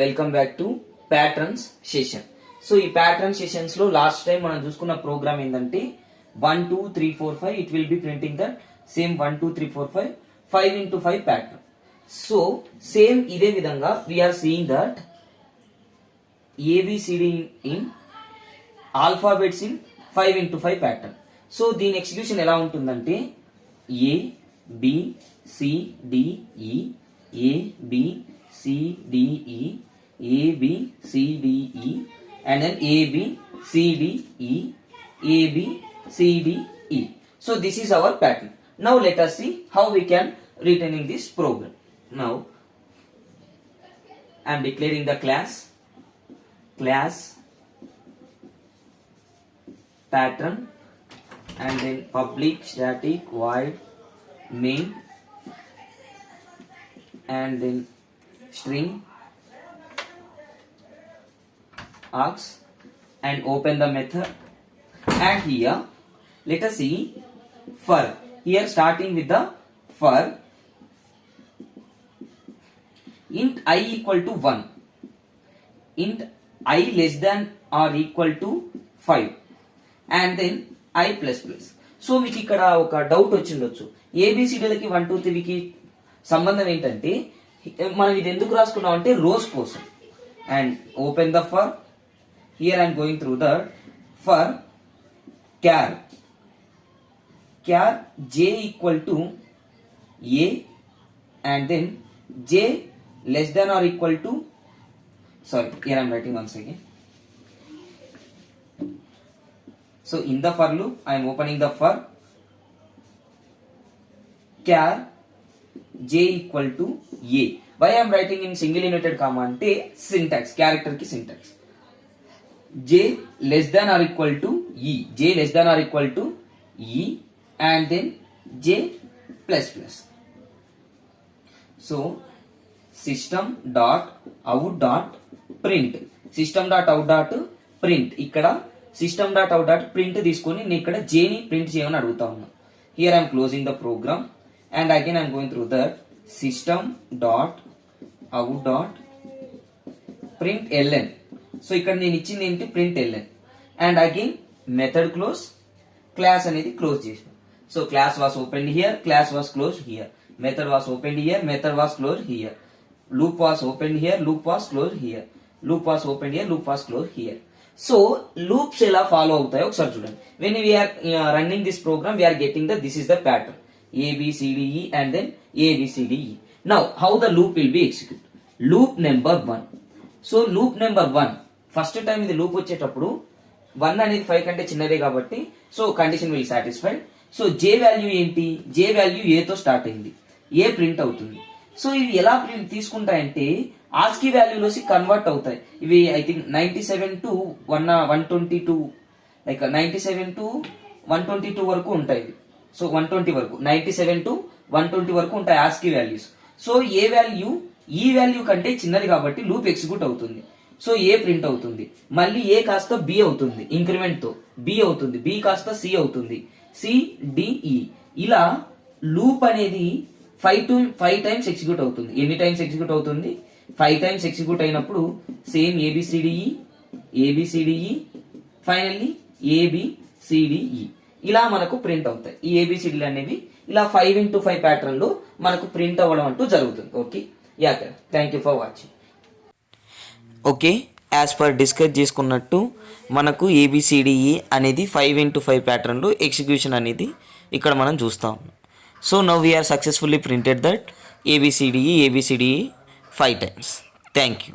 Welcome back to patterns session. So ఈ pattern sessions లో last time మనం చూసుకున్న ప్రోగ్రామ్ ఏంటంటే 1 2 3 4 5 it will be printing the same 1 2 3 4 5 5 into 5 pattern. So same ఇదే విధంగా we are seeing that ABCD in alphabets in 5 into 5 pattern. So దీని execution ఎలా ఉంటుందంటే A B C D E A B C D E A B C D E and then A B C D E A B C D E. So this is our pattern. Now let us see how we can return in this program. Now I am declaring the class pattern and then public static void main and then string args and open the method, and here let us see for here starting with the for int I equal to 1, int I less than or equal to 5 and then I plus plus. So మీకు ఇక్కడ ఒక doubt వచ్చిండొచ్చు, ఏబిసిడీలకి 1 2 3కి సంబంధం ఏంటంటే మనం ఇది ఎందుకు రాసుకున్నాం అంటే రోస్ కోసం. And open the for here I'm going through the for char J equal to A and then J less than R equal to here I'm writing once again. So in the for loop I'm opening the for char J equal to A. Why I am writing in single inverted comma ante syntax, character ki syntax. J less than or equal to E. J less than or equal to E and then J plus plus. So system dot out dot print. System dot out dot print. ikkada system dot out dot print తీసుకొని నేను ఇక్కడ J ని print చేయమని అడుగుతా ఉన్నా. Here I am closing the program. And again I am going through that system dot out dot print ln. So ఇక్కడ నేను ఇచ్చింది ఏంటి print ln and again method close, class అనేది close చేసిన. So class was opened here, class was closed here, method was opened here, method was closed here, loop was opened here, loop was closed here, loop was opened here, loop was closed here. So loops ఎలా follow అవుతాయో ఒకసారి చూడండి. When we are running this program we are getting the this is the pattern A B C D E and then A B C D E. Now how the loop will be executed? Loop number 1. So loop number 1 first time ఇది loop వచ్చేటప్పుడు 1 అనేది 5 కంటే చిన్నదే కాబట్టి so condition will satisfied. So J value ఏంటి? J value A తో start అయింది, A print అవుతుంది. సో ఇవి ఎలా ప్రింట్ తీసుకుంటాయంటే ఆస్కీ వాల్యూలోసి కన్వర్ట్ అవుతాయి. ఇవి I think 97 to 122 like 97 to 122 వరకు ఉంటాయి. సో 120 వరకు 97 to 120 వరకు ఉంటాయి ఆస్కీ వాల్యూస్. సో ఏ వాల్యూ ఈ వాల్యూ కంటే చిన్నది కాబట్టి లూప్ ఎగ్జిక్యూట్ అవుతుంది. సో ఏ ప్రింట్ అవుతుంది, మళ్ళీ ఏ కాస్త బి అవుతుంది, ఇంక్రిమెంట్ తో బి అవుతుంది, బి కాస్త సి అవుతుంది, సి డిఈ. ఇలా లూప్ అనేది 5 టైమ్స్ ఎగ్జిక్యూట్ అవుతుంది. ఎన్ని టైమ్స్ ఎగ్జిక్యూట్ అవుతుంది? 5 టైమ్స్ ఎగ్జిక్యూట్ అయినప్పుడు same ABCDE ABCDE finally ABCDE ఇలా మనకు ప్రింట్ అవుతాయి. ఈ ఏబిసిడీలు అనేవి ఇలా 5 into 5 ప్యాటర్న్ లో మనకు ప్రింట్ అవ్వడం అంటూ జరుగుతుంది. Okay yeah, thank you for watching. Okay, as per discuss చేసుకున్నట్టు మనకు ఏబిసిడిఈ అనేది 5 into 5 ప్యాటర్న్లో ఎగ్జిక్యూషన్ అనేది ఇక్కడ మనం చూస్తా ఉన్నాం. So now we are successfully printed that ABCDE 5 times. Thank you.